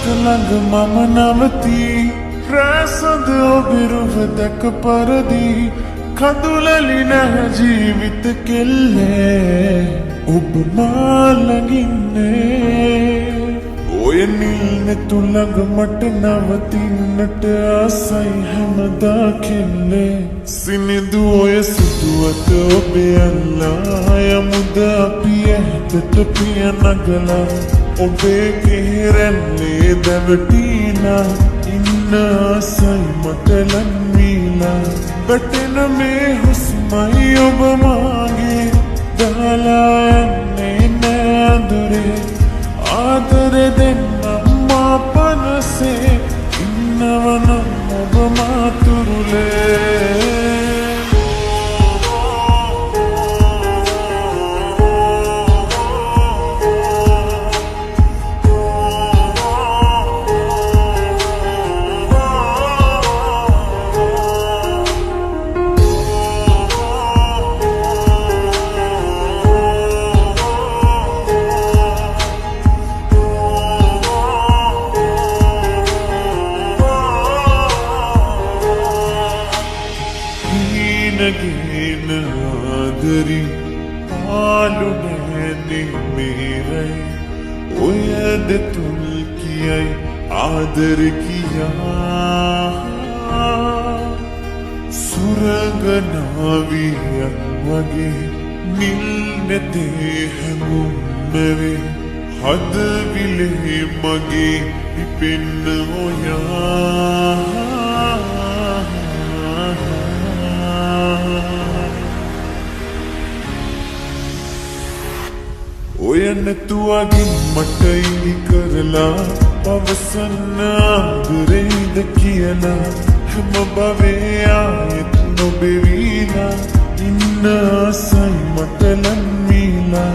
ළඟ මම නවති රැසඳ ඔබිරුව දැක පරදි කඳුලලි නැහ ජීවිත කෙල්ලේ ඔබ මා ළඟින්නේ ඔය නිල්නෙතු ළඟ මට නවතින්නට ආසයි හැමදා කෙල්ලේ සිනිඳු ඔය සිතුවත ඔබේ අල්ලා යමුද අපි ඇතට පිය නගලා ඔබේ කෙහෙරැල්ලේ දැවටීලා ඉන්න ආසයි මට ලන්වීලා වැටෙන මේ හුස්මයි ඔබ මාගේ දාලා යන්නේ නෑ අඳුරේ ආදරේ දෙන්නම් මා පනසේ ඉන්නවනම් ඔබ මාතුරුලේ ගෙන ආදරි පාලු නැනේ මේරයි ඔය දෙතුල් කියයි ආදර කියා සුරගනාවියක් වගේ නිල් නැතේ හැමුම් නැවේ හදවිලේ මගේ පිපෙන්න ඔයා ඔය නැතුවගින් මට ඉදි කරලා පවසන්න ආදරේද කියලා හැම භවයේ ආයෙත් නොබෙවීලා ඉන්න ආසයි මට ලන්වීලා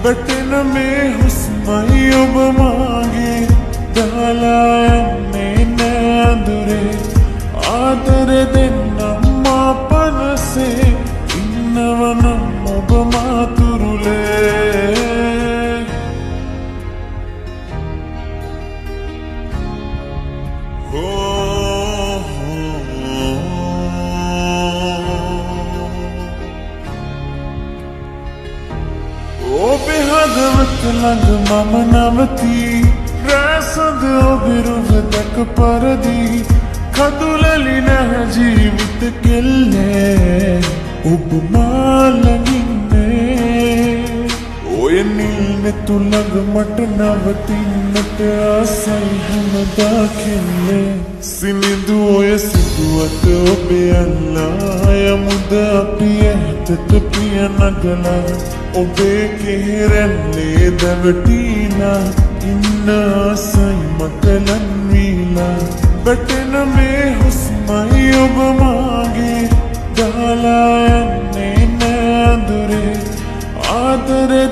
වැටෙන මේ හුස්මයි ඔබ මාගේ දාලා යන්නේ නෑ අඳුරේ ආදරේ දෙන්නම් මා පනසේ ඉන්නවනම් ඔබ මාතුරුලේ ඔබේ හදවත ළඟ මම නවති රැසඳ ඔබිරුව දැක පරදි කඳුලලි නැහ ජීවිත කෙල්ලේ ඔබ මා ළඟින්නේ ඔය නිල්නෙතු ළඟ මට නවතින්නට ආසයි හැමදා කෙල්ලේ සිනිඳු ඔය සිතුවත ඔබේ අල්ලා යමුද අපි ඇතට පිය නගලා ඔබේ කෙහෙරැල්ලේ දැවටීලා ඉන්න ආසයි මට ලන්වීලා වැටෙන මේ හුස්මයි ඔබ මාගේ දාලා යන්නේ නෑ අඳුරේ ආදරේ